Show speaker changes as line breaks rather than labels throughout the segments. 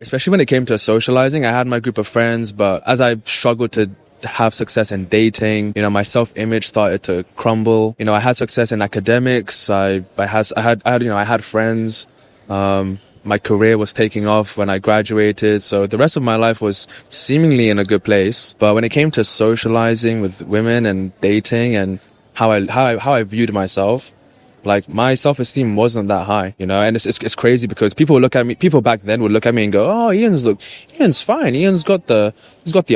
especially when it came to socializing. I had my group of friends, but as I struggled to have success in dating, my self-image started to crumble. I had success in academics. I had friends. My career was taking off when I graduated. So the rest of my life was seemingly in a good place. But when it came to socializing with women and dating and how I viewed myself, like my self-esteem wasn't that high, and it's crazy because people back then would look at me and go, oh, Ian's fine. He's got the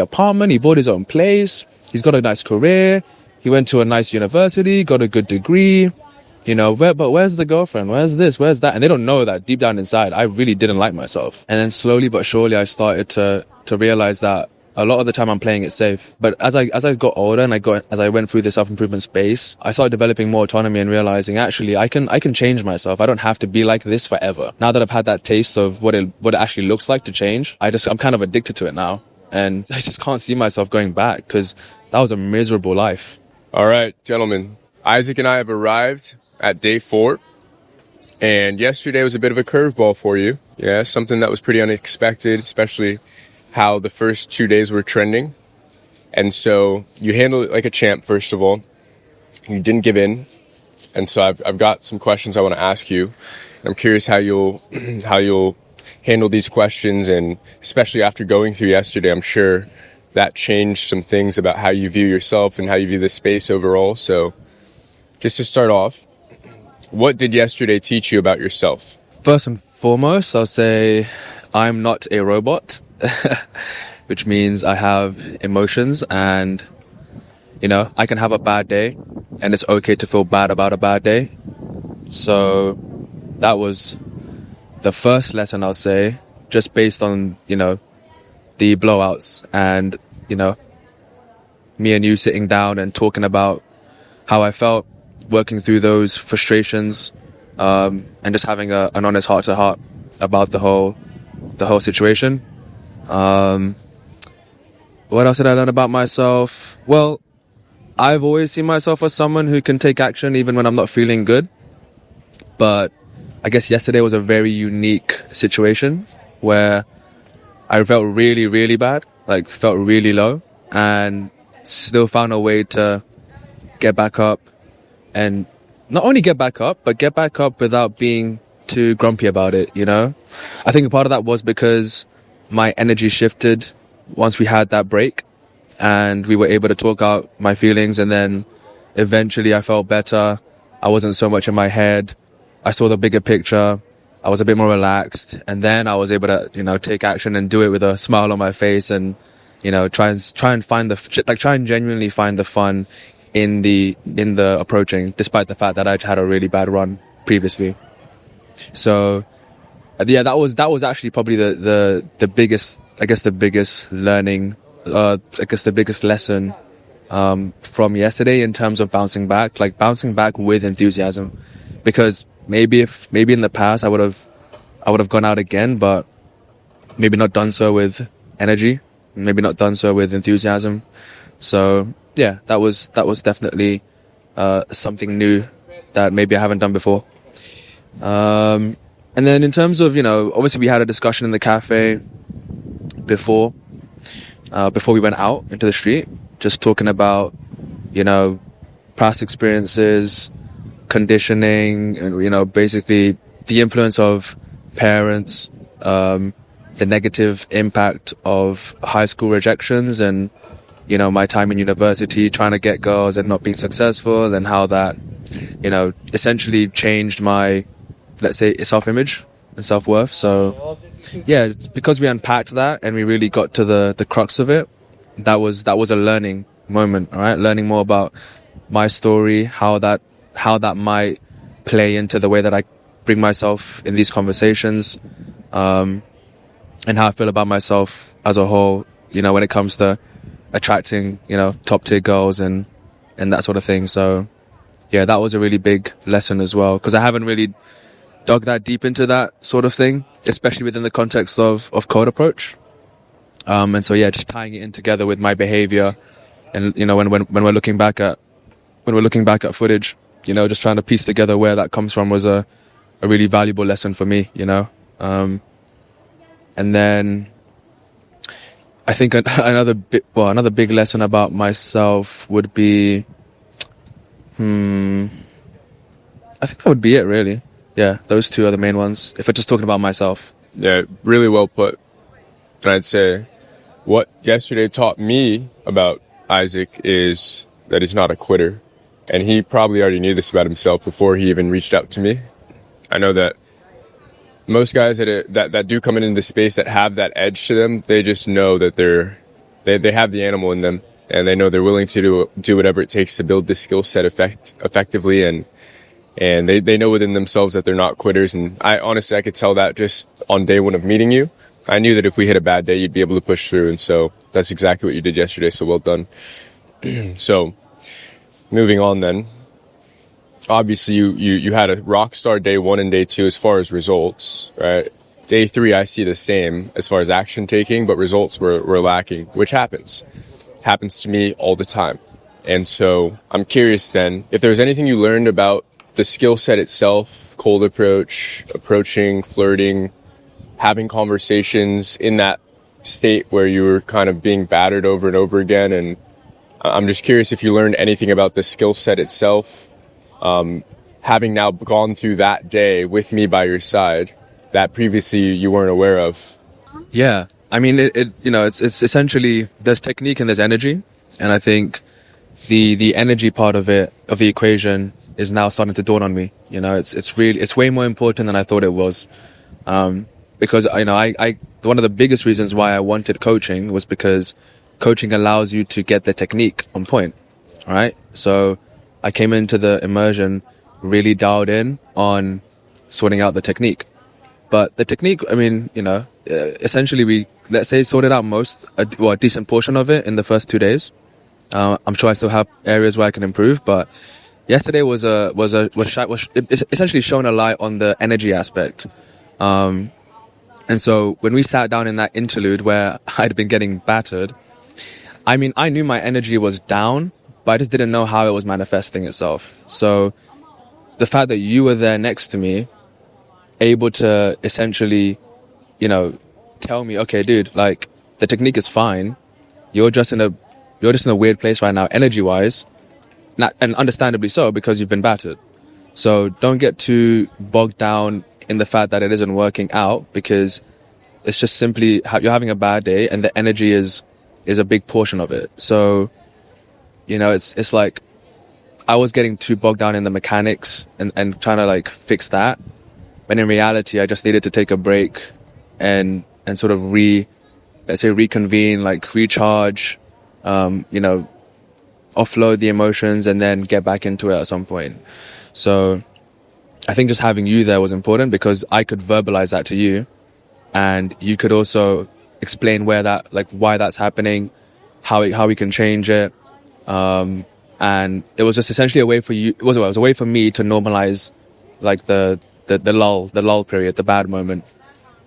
apartment. He bought his own place. He's got a nice career. He went to a nice university, got a good degree, but where's the girlfriend? Where's this? Where's that? And they don't know that deep down inside, I really didn't like myself. And then slowly but surely, I started to realize that a lot of the time I'm playing it safe. But as I got older and as I went through the self-improvement space, I started developing more autonomy and realizing actually I can change myself. I don't have to be like this forever. Now that I've had that taste of what it actually looks like to change, I'm kind of addicted to it now. And I just can't see myself going back because that was a miserable life.
All right, gentlemen, Isaac and I have arrived at day 4. And yesterday was a bit of a curveball for you. Yeah, something that was pretty unexpected, especially how the first 2 days were trending. And so you handled it like a champ, first of all. You didn't give in. And so I've got some questions I want to ask you. I'm curious how you'll handle these questions, and especially after going through yesterday, I'm sure that changed some things about how you view yourself and how you view the space overall. So just to start off, what did yesterday teach you about yourself?
First and foremost, I'll say I'm not a robot. Which means I have emotions, and I can have a bad day and it's okay to feel bad about a bad day. So that was the first lesson, I'll say, just based on the blowouts and me and you sitting down and talking about how I felt, working through those frustrations, and just having an honest heart to heart about the whole situation. What else did I learn about myself? Well, I've always seen myself as someone who can take action even when I'm not feeling good. But I guess yesterday was a very unique situation where I felt really, really bad, felt really low, and still found a way to get back up, and not only get back up, but get back up without being too grumpy about it, I think a part of that was because my energy shifted once we had that break and we were able to talk out my feelings, and then eventually I felt better. I wasn't so much in my head. I saw the bigger picture. I was a bit more relaxed, and then I was able to, take action and do it with a smile on my face, and, try and genuinely find the fun in the approaching, despite the fact that I'd had a really bad run previously. So yeah, that was actually probably the biggest, the biggest learning, the biggest lesson from yesterday in terms of bouncing back with enthusiasm. Because maybe in the past I would have gone out again, but maybe not done so with energy, maybe not done so with enthusiasm. So yeah, that was definitely something new that maybe I haven't done before. And then in terms of, obviously we had a discussion in the cafe before we went out into the street, just talking about, past experiences, conditioning, and, basically the influence of parents, the negative impact of high school rejections, and, my time in university trying to get girls and not being successful, and how that, essentially changed my, let's say, self-image and self-worth. So yeah, because we unpacked that and we really got to the crux of it, that was a learning moment, all right? Learning more about my story, how that might play into the way that I bring myself in these conversations, and how I feel about myself as a whole, when it comes to attracting, top tier girls and that sort of thing. So yeah, that was a really big lesson as well, because I haven't really dug that deep into that sort of thing, especially within the context of code approach. And so yeah, just tying it in together with my behavior, and when we're looking back at footage, just trying to piece together where that comes from was a really valuable lesson for me, And And then I think another big lesson about myself would be, I think that would be it really. Yeah, those two are the main ones. If we're just talking about myself.
Yeah, really well put. And I'd say what yesterday taught me about Isaac is that he's not a quitter. And he probably already knew this about himself before he even reached out to me. I know that most guys that do come into the space that have that edge to them, they just know that they have the animal in them, and they know they're willing to do whatever it takes to build this skill set effectively, and they know within themselves that they're not quitters. And I could tell that just on day one of meeting you. I knew that if we hit a bad day, you'd be able to push through, and so that's exactly what you did yesterday. So well done. So moving on then. Obviously, you had a rock star day 1 and day 2 as far as results, right? Day 3, I see the same as far as action taking, but results were lacking, which happens to me all the time. And so I'm curious then, if there's anything you learned about the skill set itself, cold approach, approaching, flirting, having conversations in that state where you were kind of being battered over and over again. And I'm just curious if you learned anything about the skill set itself, having now gone through that day with me by your side that previously you weren't aware of.
Yeah. I mean, it's essentially, there's technique and there's energy. And I think the energy part of the equation is now starting to dawn on me. It's way more important than I thought it was. Because, one of the biggest reasons why I wanted coaching was because coaching allows you to get the technique on point. All right. So I came into the immersion really dialed in on sorting out the technique. But the technique, essentially we, let's say, sorted out a decent portion of it in the first 2 days. I'm sure I still have areas where I can improve, but yesterday was essentially showing a light on the energy aspect. And so when we sat down in that interlude where I'd been getting battered, I knew my energy was down, but I just didn't know how it was manifesting itself. So the fact that you were there next to me, able to essentially, tell me, okay, dude, like the technique is fine. You're just in a weird place right now, energy-wise, and understandably so because you've been battered. So don't get too bogged down in the fact that it isn't working out, because it's just simply you're having a bad day, and the energy is a big portion of it. So, it's like I was getting too bogged down in the mechanics and trying to like fix that. When in reality, I just needed to take a break and sort of reconvene, like recharge, offload the emotions and then get back into it at some point. So I think just having you there was important because I could verbalize that to you, and you could also explain why that's happening, how we can change it. And it was just essentially a way for you, it was a way for me to normalize like the lull period, the bad moment.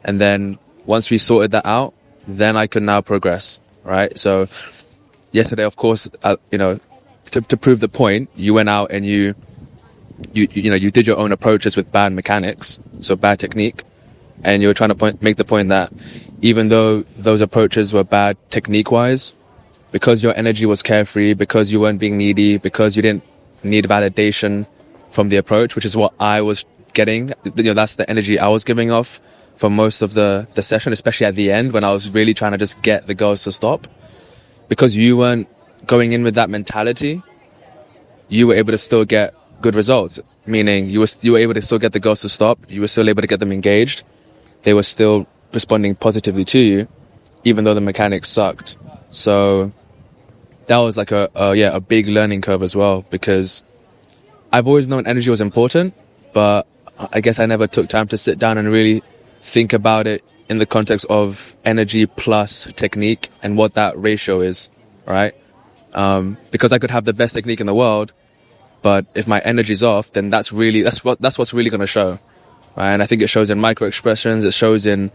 And then once we sorted that out, then I could now progress. Right. So yesterday, of course, to prove the point, you went out and you did your own approaches with bad mechanics, so bad technique. And you were trying to make the point that even though those approaches were bad technique-wise, because your energy was carefree, because you weren't being needy, because you didn't need validation from the approach, which is what I was getting, that's the energy I was giving off for most of the session, especially at the end when I was really trying to just get the girls to stop. Because you weren't going in with that mentality, you were able to still get good results, meaning you were able to still get the girls to stop, you were still able to get them engaged, they were still responding positively to you, even though the mechanics sucked. So that was like a big learning curve as well, because I've always known energy was important, but I guess I never took time to sit down and really think about it in the context of energy plus technique and what that ratio is, right? Because I could have the best technique in the world, but if my energy's off, then that's what's really going to show, right? And I think it shows in micro expressions, it shows in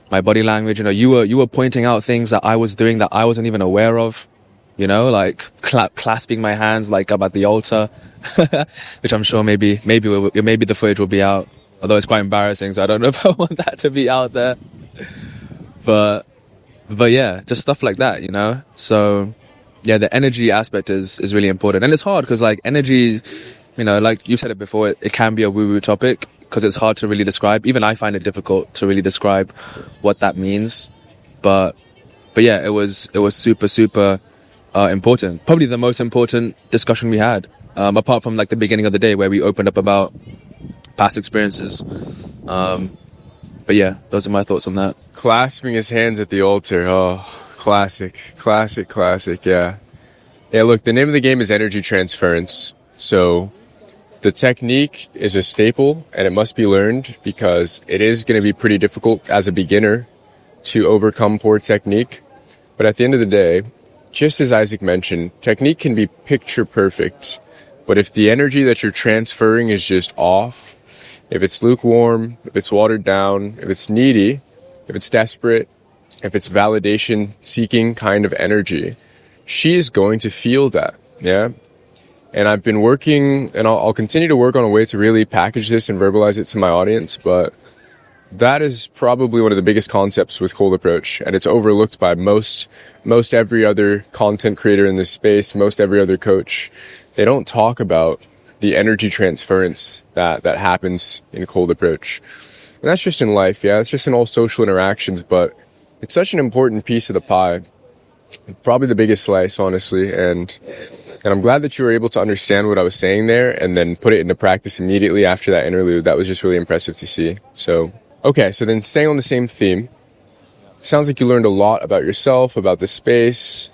my body language. You were pointing out things that I was doing that I wasn't even aware of, like clasping my hands like I'm at the altar, which I'm sure maybe the footage will be out, although it's quite embarrassing, so I don't know if I want that to be out there. but yeah, just stuff like that, you know? So yeah, the energy aspect is really important. And it's hard because like energy, you know, like you said it before, it can be a woo-woo topic because it's hard to really describe. Even I find it difficult to really describe what that means. But yeah, it was super, super important. Probably the most important discussion we had, apart from like the beginning of the day where we opened up about past experiences. But yeah, those are my thoughts on that.
Clasping his hands at the altar. Oh, classic. Yeah. Yeah, look, the name of the game is energy transference. So the technique is a staple and it must be learned because it is going to be pretty difficult as a beginner to overcome poor technique. But at the end of the day, just as Isaac mentioned, technique can be picture perfect. But if the energy that you're transferring is just off, if it's lukewarm, if it's watered down, if it's needy, if it's desperate, if it's validation seeking kind of energy, she is going to feel that. Yeah. And I've been working and I'll continue to work on a way to really package this and verbalize it to my audience. But that is probably one of the biggest concepts with cold approach. And it's overlooked by most every other content creator in this space, most every other coach. They don't talk about the energy transference that happens in cold approach. And that's just in life, yeah. It's just in all social interactions, but it's such an important piece of the pie. Probably the biggest slice, honestly. And I'm glad that you were able to understand what I was saying there and then put it into practice immediately after that interlude. That was just really impressive to see. So, okay, so then staying on the same theme, sounds like you learned a lot about yourself, about the space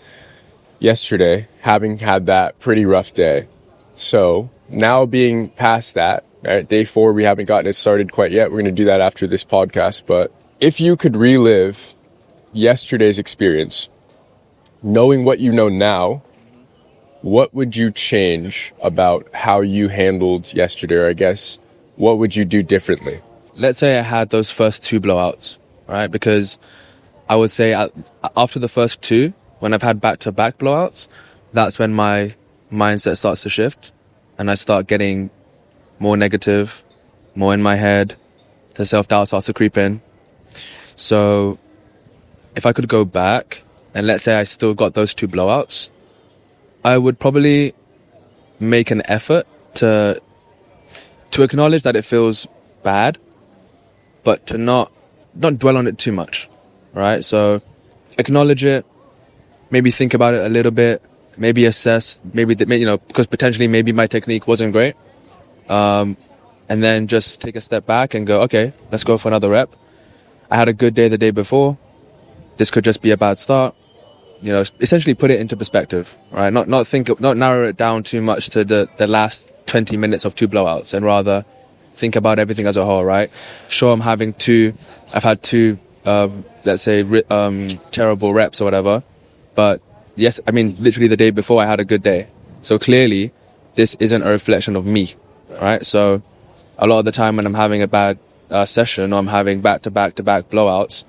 yesterday, having had that pretty rough day. So now being past that, right, day 4, we haven't gotten it started quite yet. We're going to do that after this podcast. But if you could relive yesterday's experience, knowing what you know now, what would you change about how you handled yesterday? Or I guess, what would you do differently?
Let's say I had those first 2 blowouts, right? Because I would say after the first 2, when I've had back-to-back blowouts, that's when my mindset starts to shift and I start getting more negative, more in my head. The self-doubt starts to creep in. So if I could go back and let's say I still got those 2 blowouts, I would probably make an effort to acknowledge that it feels bad, but to not dwell on it too much, right? So acknowledge it, maybe think about it a little bit, maybe assess, maybe, you know, because potentially maybe my technique wasn't great. And then just take a step back and go, okay, let's go for another rep. I had a good day the day before. This could just be a bad start. You know, essentially put it into perspective, right? Not narrow it down too much to the last 20 minutes of 2 blowouts and rather think about everything as a whole, right? Sure, I've had 2, let's say, terrible reps or whatever. But yes, I mean, literally the day before I had a good day. So clearly this isn't a reflection of me, right? So a lot of the time when I'm having a bad session or I'm having back-to-back blowouts,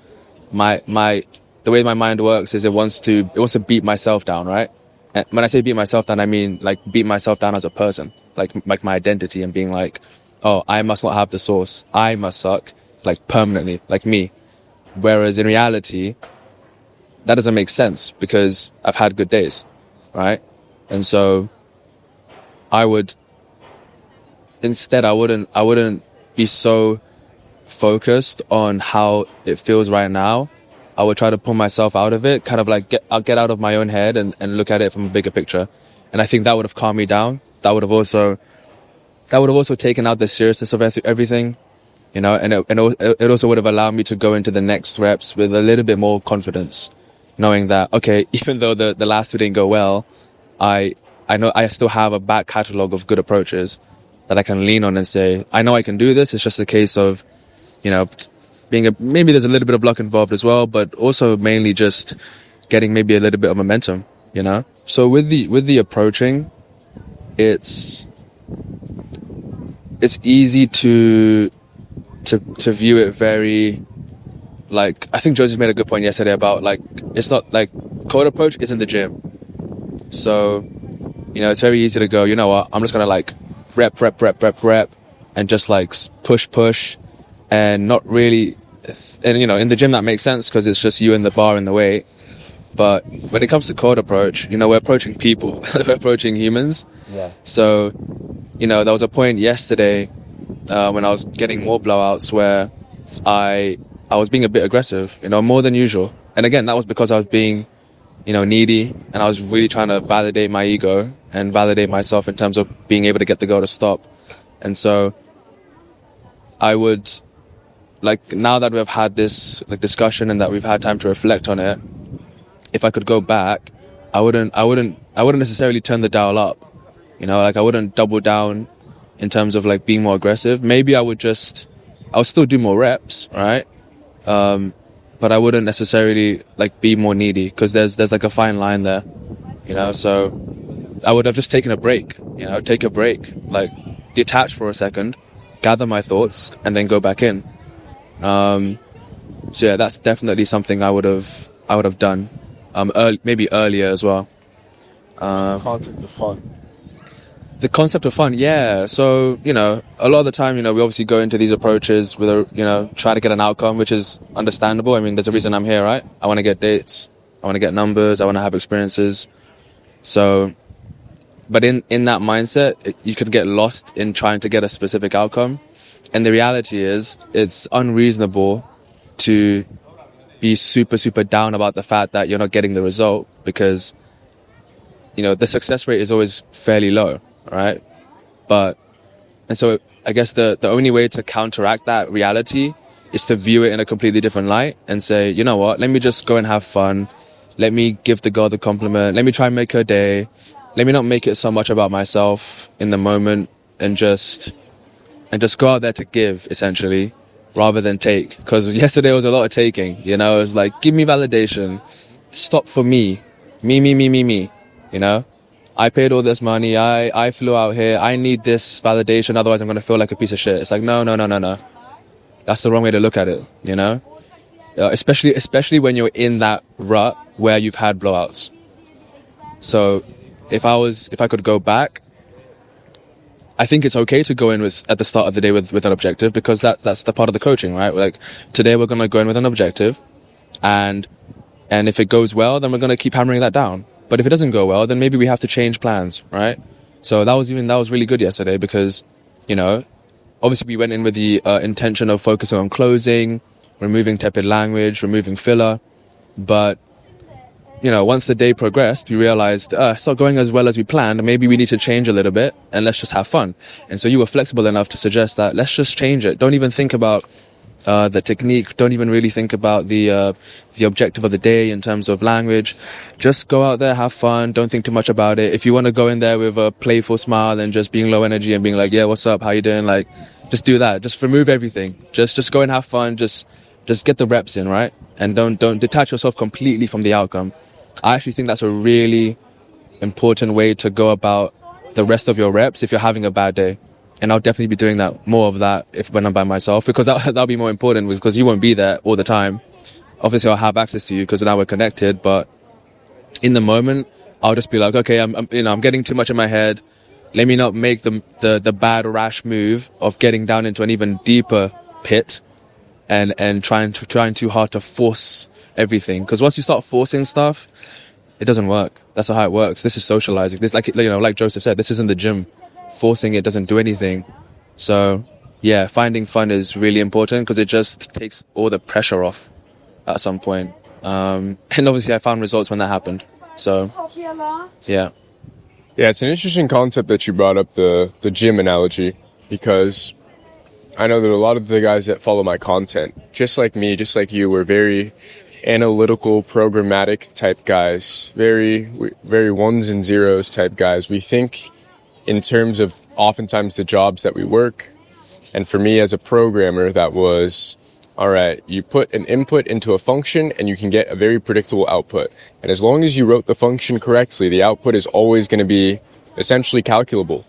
the way my mind works is it wants to beat myself down, right? And when I say beat myself down, I mean like beat myself down as a person, like my identity and being like, oh, I must not have the source. I must suck, like permanently, like me. Whereas in reality, that doesn't make sense because I've had good days, right? And so I wouldn't be so focused on how it feels right now. I would try to pull myself out of it, kind of like get out of my own head and look at it from a bigger picture. And I think that would have calmed me down. That would have also taken out the seriousness of everything, you know, and it also would have allowed me to go into the next reps with a little bit more confidence, knowing that, okay, even though the last 2 didn't go well, I know I still have a back catalog of good approaches that I can lean on and say, I know I can do this. It's just a case of, you know, maybe there's a little bit of luck involved as well, but also mainly just getting maybe a little bit of momentum, you know? So with the approaching, it's easy to view it very, like, I think Joseph made a good point yesterday about, like, it's not like cold approach isn't the gym. So, you know, it's very easy to go, you know what, I'm just going to like rep and just like push and not really And, you know, in the gym that makes sense because it's just you and the bar and the weight. But when it comes to cold approach, you know, we're approaching people, we're approaching humans.
Yeah.
So, you know, there was a point yesterday when I was getting more blowouts where I was being a bit aggressive, you know, more than usual. And again, that was because I was being, you know, needy, and I was really trying to validate my ego and validate myself in terms of being able to get the girl to stop. And so I would, like, now that we've had this like discussion and that we've had time to reflect on it, if I could go back, I wouldn't necessarily turn the dial up. You know, like I wouldn't double down in terms of like being more aggressive. Maybe I would still do more reps, right? But I wouldn't necessarily like be more needy because there's like a fine line there, you know. So I would have just taken a break, you know, take a break, like detach for a second, gather my thoughts, and then go back in. So yeah, that's definitely something I would have done, maybe earlier as well.
Concept of fun.
The concept of fun, yeah. So, you know, a lot of the time, you know, we obviously go into these approaches with try to get an outcome, which is understandable. I mean, there's a reason I'm here, right? I want to get dates. I want to get numbers. I want to have experiences. So, but in that mindset, you could get lost in trying to get a specific outcome. And the reality is, it's unreasonable to be super, super down about the fact that you're not getting the result because, you know, the success rate is always fairly low. Right. And so I guess the only way to counteract that reality is to view it in a completely different light and say, you know what, let me just go and have fun. Let me give the girl the compliment. Let me try and make her day. Let me not make it so much about myself in the moment and just go out there to give, essentially, rather than take. Because yesterday was a lot of taking, you know, it was like, give me validation. Stop for me. Me, you know? I paid all this money. I flew out here. I need this validation. Otherwise, I'm going to feel like a piece of shit. It's like, no. That's the wrong way to look at it, you know? Especially when you're in that rut where you've had blowouts. So if I could go back, I think it's okay to go in at the start of the day with an objective because that's the part of the coaching, right? Like today we're going to go in with an objective and if it goes well, then we're going to keep hammering that down. But if it doesn't go well, then maybe we have to change plans, right? So that was really good yesterday because, you know, obviously we went in with the intention of focusing on closing, removing tepid language, removing filler. But, you know, once the day progressed, we realized it's not going as well as we planned. Maybe we need to change a little bit and let's just have fun. And so you were flexible enough to suggest that let's just change it. Don't even think about the technique. Don't even really think about the objective of the day in terms of language. Just go out there, have fun. Don't think too much about it. If you want to go in there with a playful smile and just being low energy and being like, yeah, what's up? How you doing? Like, just do that. Just remove everything. Just go and have fun. Just get the reps in, right? And don't detach yourself completely from the outcome. I actually think that's a really important way to go about the rest of your reps if you're having a bad day. And I'll definitely be doing more of that when I'm by myself, because that'll be more important because you won't be there all the time. Obviously, I'll have access to you because now we're connected. But in the moment, I'll just be like, okay, I'm getting too much in my head. Let me not make the bad rash move of getting down into an even deeper pit and trying too hard to force everything. Because once you start forcing stuff, it doesn't work. That's not how it works. This is socializing. This, like Joseph said, this isn't the gym. Forcing it doesn't do anything. So yeah, finding fun is really important because it just takes all the pressure off at some point. And obviously I found results when that happened. So yeah.
Yeah, it's an interesting concept that you brought up, the gym analogy, because I know that a lot of the guys that follow my content, just like me, just like you, we're very analytical, programmatic type guys, very ones and zeros type guys. We think in terms of oftentimes the jobs that we work. And for me as a programmer, that was, all right, you put an input into a function and you can get a very predictable output. And as long as you wrote the function correctly, the output is always going to be essentially calculable.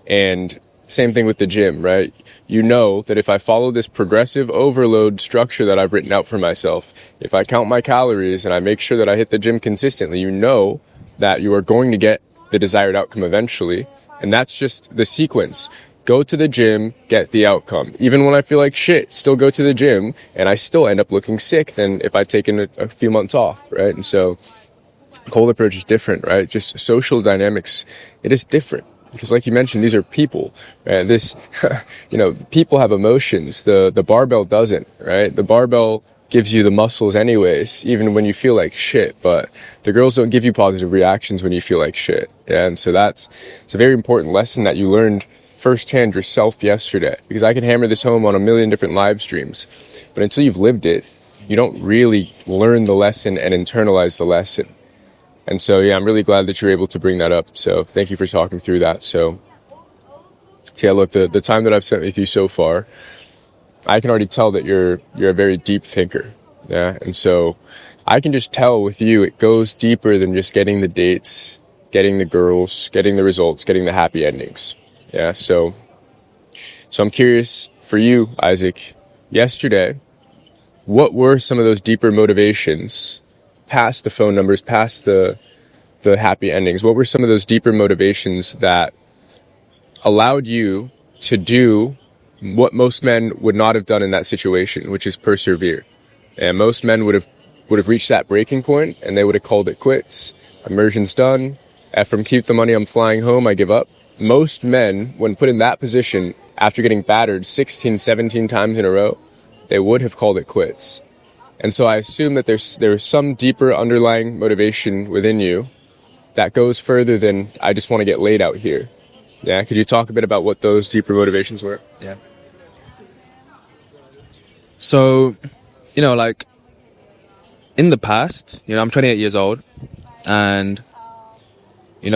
And same thing with the gym, right? You know that if I follow this progressive overload structure that I've written out for myself, if I count my calories and I make sure that I hit the gym consistently, you know that you are going to get the desired outcome eventually. And that's just the sequence. go to the gym, get the outcome. Even when I feel like shit, still go to the gym, and I still end up looking sick than if I'd taken a few months off, right? And so cold approach is different, right? Just social dynamics, it is different. Because like you mentioned, these are people, right? This, people have emotions. The barbell doesn't, right? The barbell gives you the muscles anyways, even when you feel like shit, but the girls don't give you positive reactions when you feel like shit. Yeah, and so it's a very important lesson that you learned firsthand yourself yesterday, because I can hammer this home on a million different live streams, but until you've lived it, you don't really learn the lesson and internalize the lesson. And so, yeah, I'm really glad that you're able to bring that up. So thank you for talking through that. So yeah, look, the time that I've spent with you so far, I can already tell that you're a very deep thinker. Yeah. And so I can just tell with you, it goes deeper than just getting the dates, getting the girls, getting the results, getting the happy endings. Yeah. So I'm curious for you, Isaac, yesterday, what were some of those deeper motivations past the phone numbers, past the happy endings? What were some of those deeper motivations that allowed you to do what most men would not have done in that situation, which is persevere? And most men would have reached that breaking point and they would have called it quits. Immersion's done. Ephraim, keep the money, I'm flying home, I give up. Most men, when put in that position after getting battered 16, 17 times in a row, they would have called it quits. And so I assume that there's some deeper underlying motivation within you that goes further than I just want to get laid out here. Yeah, could you talk a bit about what those deeper motivations were?
Yeah. So, like in the past, I'm 28 years old, and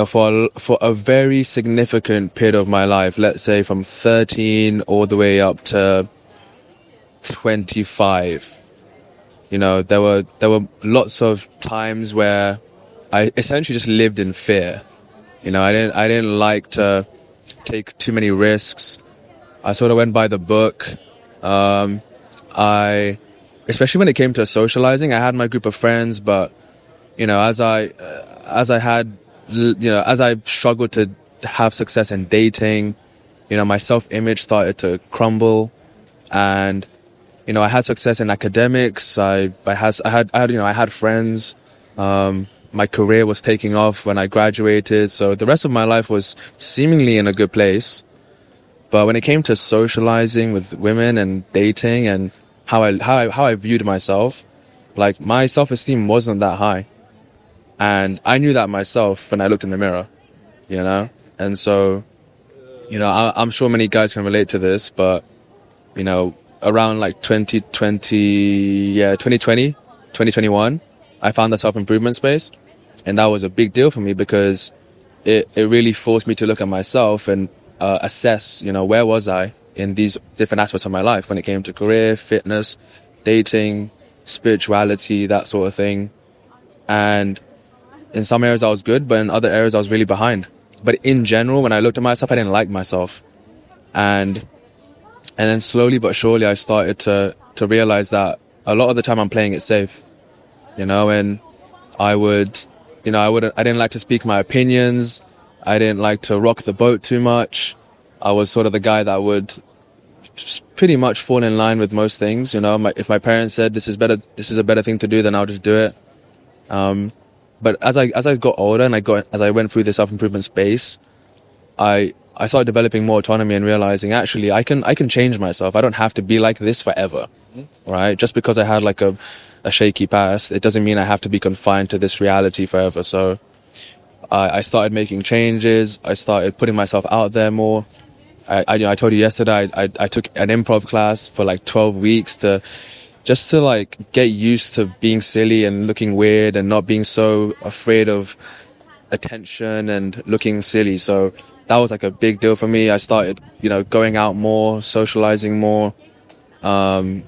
for a very significant period of my life, let's say from 13 all the way up to 25. There were lots of times where I essentially just lived in fear. I didn't like to take too many risks. I sort of went by the book. Especially when it came to socializing, I had my group of friends, but as I struggled to have success in dating, my self-image started to crumble, and I had success in academics. I had friends. My career was taking off when I graduated. So the rest of my life was seemingly in a good place. But when it came to socializing with women and dating and how I viewed myself, like my self-esteem wasn't that high. And I knew that myself when I looked in the mirror, And so, I'm sure many guys can relate to this, but, around like 2021, I found the self-improvement space. And that was a big deal for me because it really forced me to look at myself and assess, where was I in these different aspects of my life when it came to career, fitness, dating, spirituality, that sort of thing. And in some areas I was good, but in other areas I was really behind. But in general, when I looked at myself, I didn't like myself. And then slowly but surely I started to realize that a lot of the time I'm playing it safe, and I didn't like to speak my opinions. I didn't like to rock the boat too much. I was sort of the guy that would pretty much fall in line with most things. If my parents said this is a better thing to do, then I'll just do it. But as I got older and as I went through the self-improvement space, I started developing more autonomy and realizing actually I can change myself. I don't have to be like this forever, right? Just because I had like a shaky past, it doesn't mean I have to be confined to this reality forever. So I started making changes. I started putting myself out there more. I told you yesterday I took an improv class for like 12 weeks to like get used to being silly and looking weird and not being so afraid of attention and looking silly. So that was like a big deal for me. I started, going out more, socializing more. I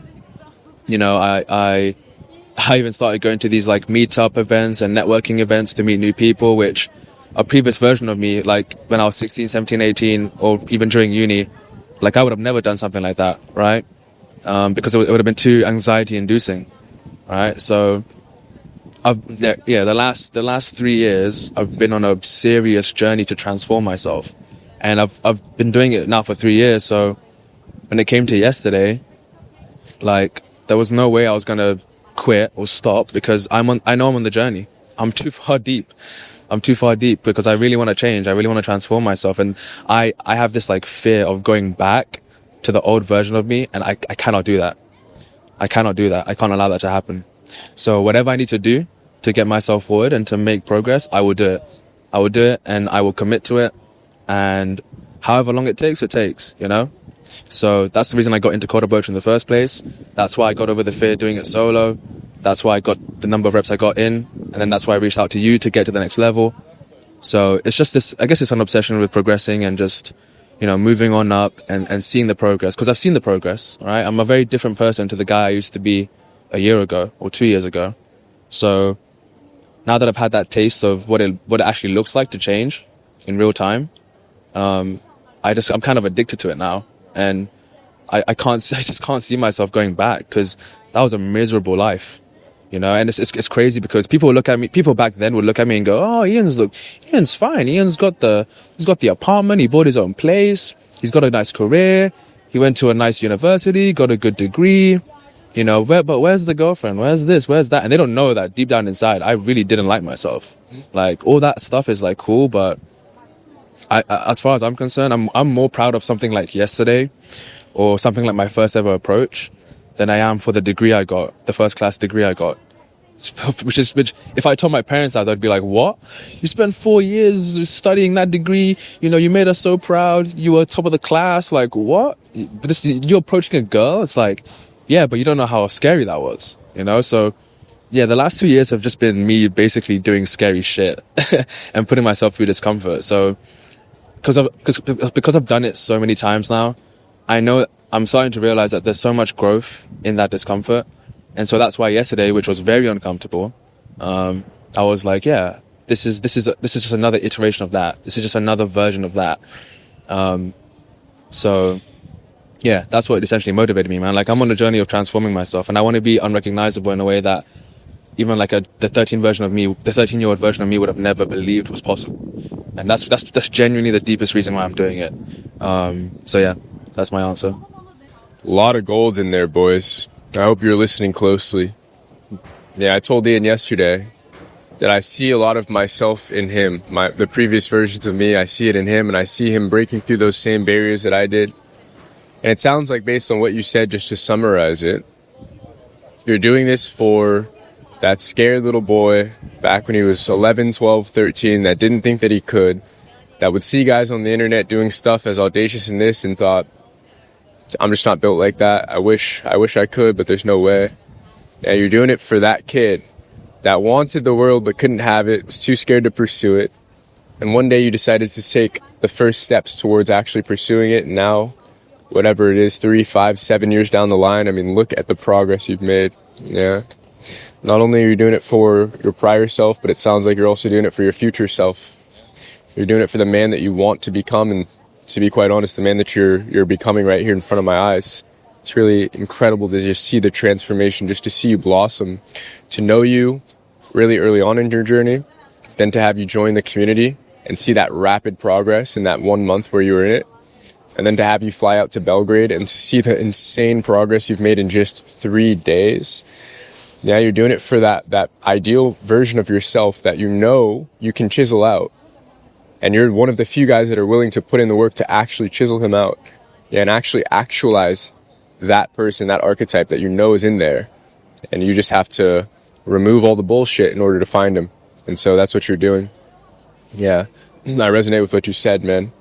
even started going to these like meetup events and networking events to meet new people, which a previous version of me, like when I was 16, 17, 18, or even during uni, like I would have never done something like that, right? Because it would have been too anxiety inducing, right? So the last 3 years, I've been on a serious journey to transform myself. And I've been doing it now for 3 years. So when it came to yesterday, like, there was no way I was going to quit or stop because I know I'm on the journey. I'm too far deep. Because I really want to change. I really want to transform myself. And I have this like fear of going back to the old version of me. And I cannot do that. I cannot do that. I can't allow that to happen. So whatever I need to do to get myself forward and to make progress, I will do it. I will do it and I will commit to it. And however long it takes, you know? So that's the reason I got into quarter poetry in the first place. That's why I got over the fear doing it solo. That's why I got the number of reps I got in. And then that's why I reached out to you to get to the next level. So it's just this, I guess it's an obsession with progressing and just, you know, moving on up and seeing the progress. Because I've seen the progress, all right? I'm a very different person to the guy I used to be a year ago or 2 years ago. So now that I've had that taste of what it actually looks like to change in real time, I'm kind of addicted to it now. And I just can't see myself going back because that was a miserable life, you know. And it's crazy because people back then would look at me and go, "Oh, Ian's fine. He's got the apartment. He bought his own place. He's got a nice career. He went to a nice university, got a good degree, you know. But where's the girlfriend? Where's this? Where's that?" And they don't know that deep down inside, I really didn't like myself. Like all that stuff is like cool, but as far as I'm concerned, I'm more proud of something like yesterday or something like my first ever approach than I am for the degree I got, the first class degree I got. Which if I told my parents that, they'd be like, "What? You spent 4 years studying that degree, you know, you made us so proud, you were top of the class, like what? But you're approaching a girl?" It's like, yeah, but you don't know how scary that was, you know? So yeah, the last 2 years have just been me basically doing scary shit and putting myself through discomfort. So because I've done it so many times now, I know I'm starting to realize that there's so much growth in that discomfort. And so that's why yesterday, which was very uncomfortable, I was like, yeah, this is just another iteration of that. This is just another version of that. So yeah, that's what essentially motivated me, man. Like, I'm on a journey of transforming myself and I want to be unrecognizable in a way that even like the 13-year-old version of me would have never believed was possible. And that's genuinely the deepest reason why I'm doing it. So yeah, that's my answer.
A lot of gold in there, boys. I hope you're listening closely. Yeah, I told Ian yesterday that I see a lot of myself in him. The previous versions of me, I see it in him, and I see him breaking through those same barriers that I did. And it sounds like, based on what you said, just to summarize it, you're doing this for that scared little boy back when he was 11, 12, 13 that didn't think that he could, that would see guys on the internet doing stuff as audacious as this and thought, "I'm just not built like that. I wish I could, but there's no way." Yeah, you're doing it for that kid that wanted the world but couldn't have it, was too scared to pursue it. And one day you decided to take the first steps towards actually pursuing it. And now, whatever it is, 3, 5, 7 years down the line, I mean, look at the progress you've made. Yeah. Not only are you doing it for your prior self, but it sounds like you're also doing it for your future self. You're doing it for the man that you want to become, and to be quite honest, the man that you're becoming right here in front of my eyes. It's really incredible to just see the transformation, just to see you blossom, to know you really early on in your journey, then to have you join the community and see that rapid progress in that 1 month where you were in it, and then to have you fly out to Belgrade and see the insane progress you've made in just 3 days. Yeah, you're doing it for that ideal version of yourself that you know you can chisel out. And you're one of the few guys that are willing to put in the work to actually chisel him out. Yeah, and actually actualize that person, that archetype that you know is in there. And you just have to remove all the bullshit in order to find him. And so that's what you're doing. Yeah, I resonate with what you said, man.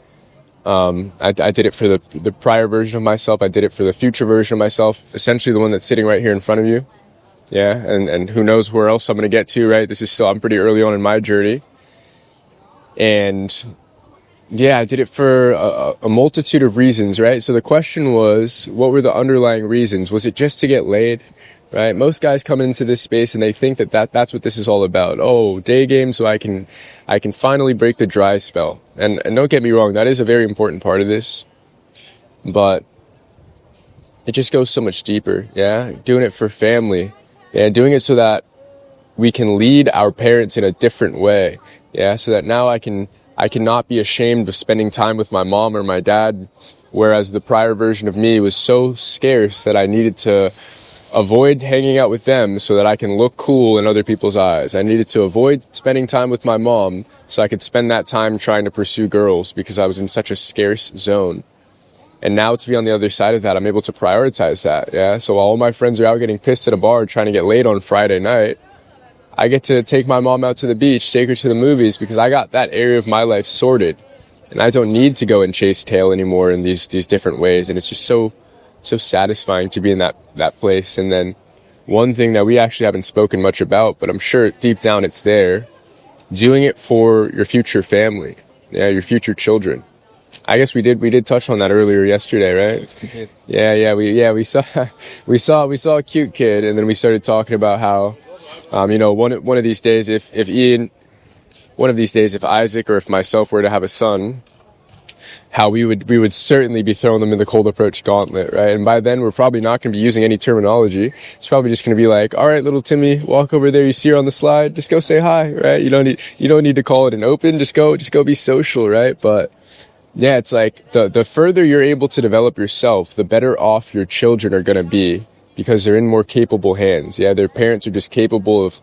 I did it for the prior version of myself. I did it for the future version of myself. Essentially the one that's sitting right here in front of you. Yeah, and who knows where else I'm going to get to, right? I'm pretty early on in my journey. And yeah, I did it for a multitude of reasons, right? So the question was, what were the underlying reasons? Was it just to get laid, right? Most guys come into this space and they think that's what this is all about. Oh, day game, so I can finally break the dry spell. And don't get me wrong, that is a very important part of this. But it just goes so much deeper, yeah? Doing it for family. Yeah, doing it so that we can lead our parents in a different way. Yeah, so that now I can I cannot be ashamed of spending time with my mom or my dad, whereas the prior version of me was so scarce that I needed to avoid hanging out with them so that I can look cool in other people's eyes. I needed to avoid spending time with my mom so I could spend that time trying to pursue girls because I was in such a scarce zone. And now to be on the other side of that, I'm able to prioritize that. Yeah. So while all my friends are out getting pissed at a bar trying to get laid on Friday night, I get to take my mom out to the beach, take her to the movies because I got that area of my life sorted. And I don't need to go and chase tail anymore in these different ways. And it's just so satisfying to be in that place. And then one thing that we actually haven't spoken much about, but I'm sure deep down it's there, doing it for your future family, yeah, your future children. I guess we did touch on that earlier yesterday, right? We saw a cute kid, and then we started talking about how, one of these days, if Isaac or if myself were to have a son, how we would certainly be throwing them in the cold approach gauntlet, right? And by then, we're probably not going to be using any terminology. It's probably just going to be like, all right, little Timmy, walk over there. You see her on the slide. Just go say hi, right? You don't need to call it an open. Just go be social, right? But yeah, it's like the further you're able to develop yourself, the better off your children are going to be because they're in more capable hands. Yeah, their parents are just capable of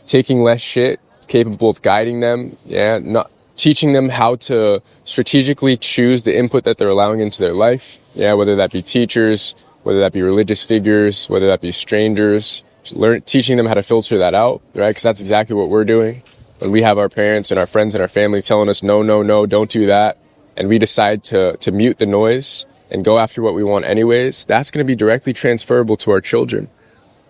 taking less shit, capable of guiding them. Yeah, not teaching them how to strategically choose the input that they're allowing into their life. Yeah, whether that be teachers, whether that be religious figures, whether that be strangers, teaching them how to filter that out, right? Because that's exactly what we're doing. When we have our parents and our friends and our family telling us, no, don't do that, and we decide to mute the noise and go after what we want anyways, that's going to be directly transferable to our children,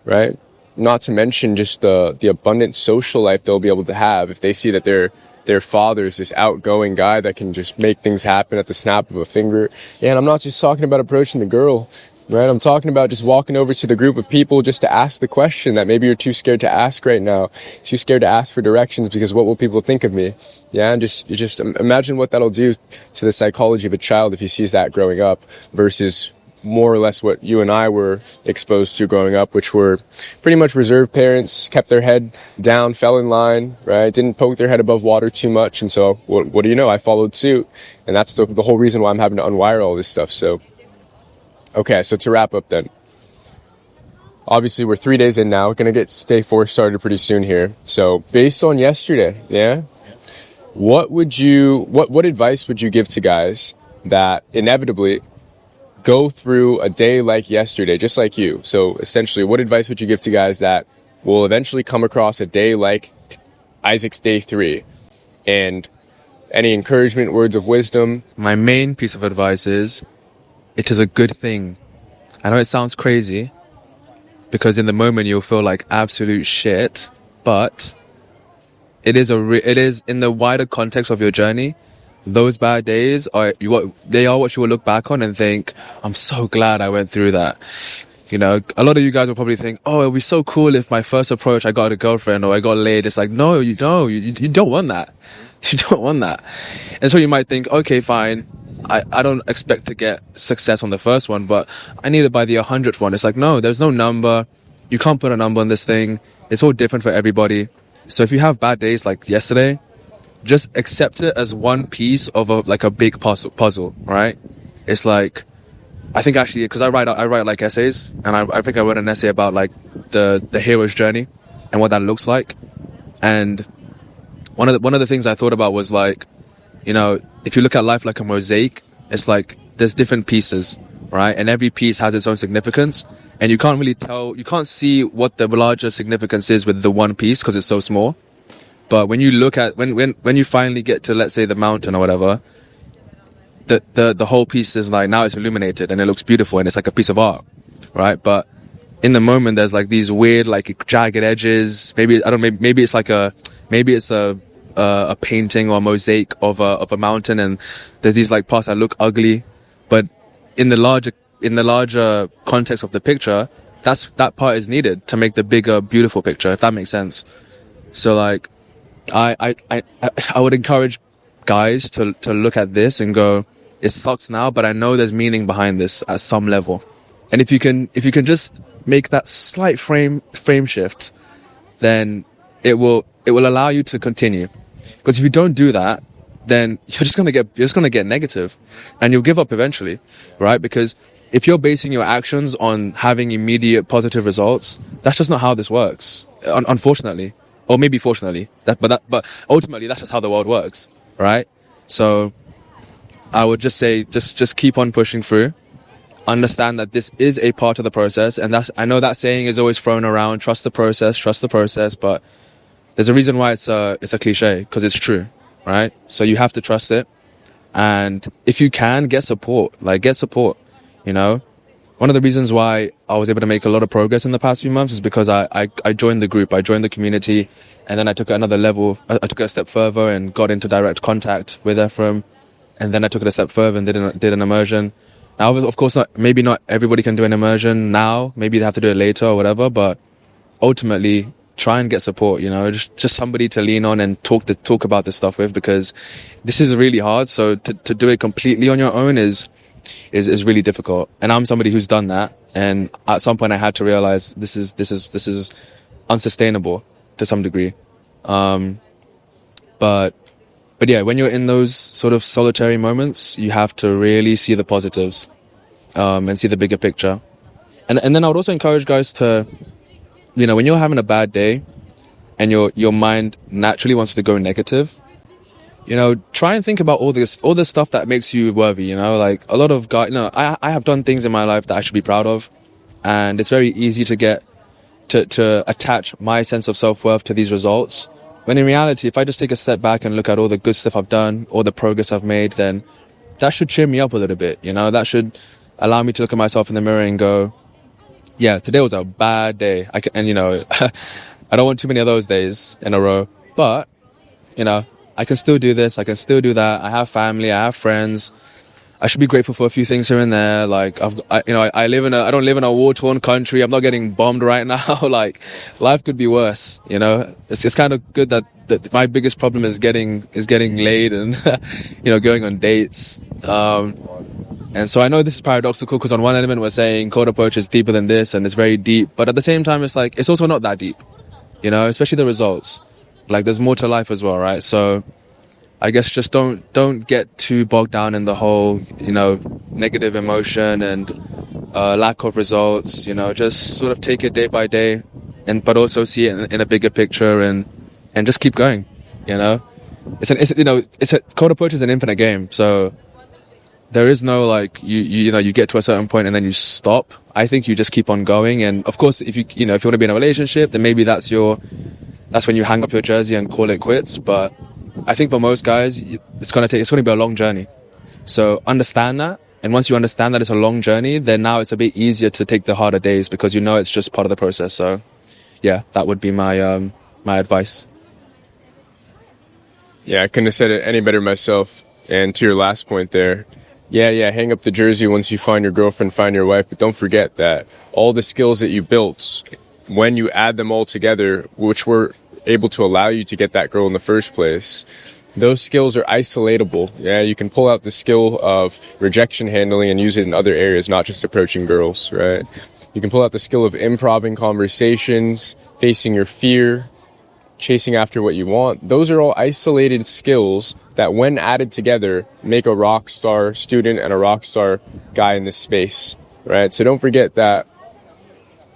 right? Not to mention just the abundant social life they'll be able to have if they see that their father's this outgoing guy that can just make things happen at the snap of a finger. Yeah, and I'm not just talking about approaching the girl, right? I'm talking about just walking over to the group of people just to ask the question that maybe you're too scared to ask right now, too scared to ask for directions because what will people think of me? Yeah, and just imagine what that'll do to the psychology of a child if he sees that growing up versus more or less what you and I were exposed to growing up, which were pretty much reserved parents, kept their head down, fell in line, right? Didn't poke their head above water too much. And so what do you know? I followed suit. And that's the whole reason why I'm having to unwire all this stuff. So, okay. So to wrap up then, obviously we're 3 days in now, going to get day 4 started pretty soon here. So based on yesterday, yeah, what advice would you give to guys that inevitably go through a day like yesterday, just like you? So essentially, what advice would you give to guys that will eventually come across a day like Isaac's day 3? And any encouragement, words of wisdom?
My main piece of advice is, it is a good thing. I know it sounds crazy, because in the moment you'll feel like absolute shit, but it is in the wider context of your journey. Those bad days are what you will look back on and think, I'm so glad I went through that. You know, a lot of you guys will probably think, oh, it'll be so cool if my first approach, I got a girlfriend or I got laid. It's like, no, you don't. You don't want that. You don't want that. And so you might think, okay, fine. I don't expect to get success on the first one, but I need it by the 100th one. It's like, no, there's no number. You can't put a number on this thing. It's all different for everybody. So if you have bad days like yesterday, just accept it as one piece of a big puzzle, right? It's like, I think actually, because I write like essays, and I think I wrote an essay about like the hero's journey and what that looks like. And one of the things I thought about was like, you know, if you look at life like a mosaic, it's like there's different pieces, right? And every piece has its own significance, and you can't see what the larger significance is with the one piece because it's so small. But when you look at, when you finally get to, let's say, the mountain or whatever, the whole piece is like, now it's illuminated and it looks beautiful and it's like a piece of art, right? But in the moment, there's like these weird, like jagged edges. Maybe it's a painting or a mosaic of a mountain, and there's these like parts that look ugly. But in the larger context of the picture, that part is needed to make the bigger, beautiful picture, if that makes sense. So like, I would encourage guys to look at this and go, it sucks now, but I know there's meaning behind this at some level. And if you can just make that slight frame shift, then it will allow you to continue. Because if you don't do that, then you're just gonna get negative, and you'll give up eventually, right? Because if you're basing your actions on having immediate positive results, that's just not how this works. Unfortunately, or maybe fortunately, but ultimately that's just how the world works, right? So I would just say, just keep on pushing through. Understand that this is a part of the process, and I know that saying is always thrown around: trust the process. But there's a reason why it's a cliche, because it's true, right? So you have to trust it, and if you can, get support. Get support. You know, one of the reasons why I was able to make a lot of progress in the past few months is because I joined the group, I joined the community, and then I took it another level. I took it a step further and got into direct contact with Ephraim, and then I took it a step further and did an immersion. Now, of course, maybe not everybody can do an immersion now. Maybe they have to do it later or whatever. But ultimately, try and get support. You know, just somebody to lean on and talk about this stuff with, because this is really hard. So to do it completely on your own is really difficult. And I'm somebody who's done that. And at some point, I had to realize this is unsustainable to some degree. But yeah, when you're in those sort of solitary moments, you have to really see the positives, and see the bigger picture. And then I would also encourage guys to, you know, when you're having a bad day and your mind naturally wants to go negative, you know, try and think about all the stuff that makes you worthy, you know, like a lot of guys, you know, I have done things in my life that I should be proud of, and it's very easy to get to attach my sense of self-worth to these results. When in reality, if I just take a step back and look at all the good stuff I've done, all the progress I've made, then that should cheer me up a little bit, you know? That should allow me to look at myself in the mirror and go, yeah, today was a bad day. And, you know, I don't want too many of those days in a row. But, you know, I can still do this. I can still do that. I have family. I have friends. I should be grateful for a few things here and there. Like, I don't live in a war-torn country. I'm not getting bombed right now. Like, life could be worse, you know? It's kind of good that my biggest problem is getting laid and, you know, going on dates. And so I know this is paradoxical, because on one element we're saying cold approach is deeper than this and it's very deep. But at the same time, it's like, it's also not that deep, you know, especially the results. Like, there's more to life as well, right? So I guess just don't get too bogged down in the whole, you know, negative emotion and lack of results. You know, just sort of take it day by day, but also see it in a bigger picture and just keep going. You know, cold approach is an infinite game. So there is no like you get to a certain point and then you stop. I think you just keep on going. And of course, if you want to be in a relationship, then maybe that's when you hang up your jersey and call it quits. But I think for most guys, it's going to be a long journey. So understand that. And once you understand that it's a long journey, then now it's a bit easier to take the harder days, because you know it's just part of the process. So yeah, that would be my advice.
Yeah, I couldn't have said it any better myself. And to your last point there, yeah, hang up the jersey once you find your girlfriend, find your wife, but don't forget that all the skills that you built, when you add them all together, which were able to allow you to get that girl in the first place, those skills are isolatable. Yeah, you can pull out the skill of rejection handling and use it in other areas, not just approaching girls, right? You can pull out the skill of improving conversations, facing your fear, chasing after what you want. Those are all isolated skills that, when added together, make a rock star student and a rock star guy in this space, right? So don't forget that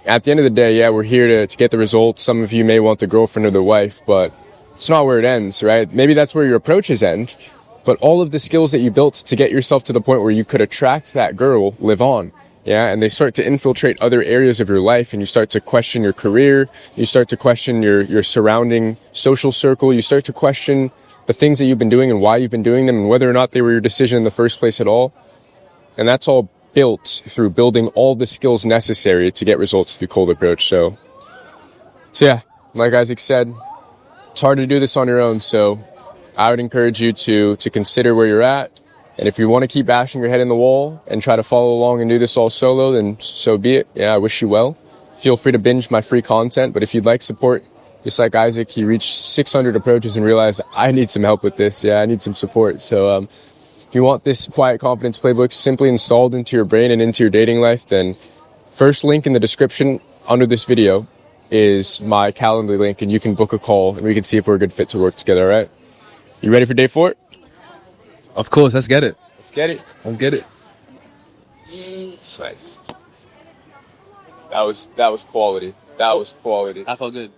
at the end of the day, yeah, we're here to get the results. Some of you may want the girlfriend or the wife, but it's not where it ends, right? Maybe that's where your approaches end, but all of the skills that you built to get yourself to the point where you could attract that girl live on. Yeah, and they start to infiltrate other areas of your life, and you start to question your career, you start to question your surrounding social circle, you start to question the things that you've been doing and why you've been doing them and whether or not they were your decision in the first place at all. And that's all built through building all the skills necessary to get results through cold approach. So yeah, like Isaac said, it's hard to do this on your own. So I would encourage you to consider where you're at. And if you want to keep bashing your head in the wall and try to follow along and do this all solo, then so be it. Yeah, I wish you well. Feel free to binge my free content. But if you'd like support, just like Isaac, he reached 600 approaches and realized, I need some help with this. Yeah, I need some support. So if you want this quiet confidence playbook simply installed into your brain and into your dating life, then first link in the description under this video is my Calendly link, and you can book a call and we can see if we're a good fit to work together. All right. You ready for day 4?
Of course, let's get it.
Let's get it.
Let's get it.
Nice. That was quality. That was quality.
I felt good.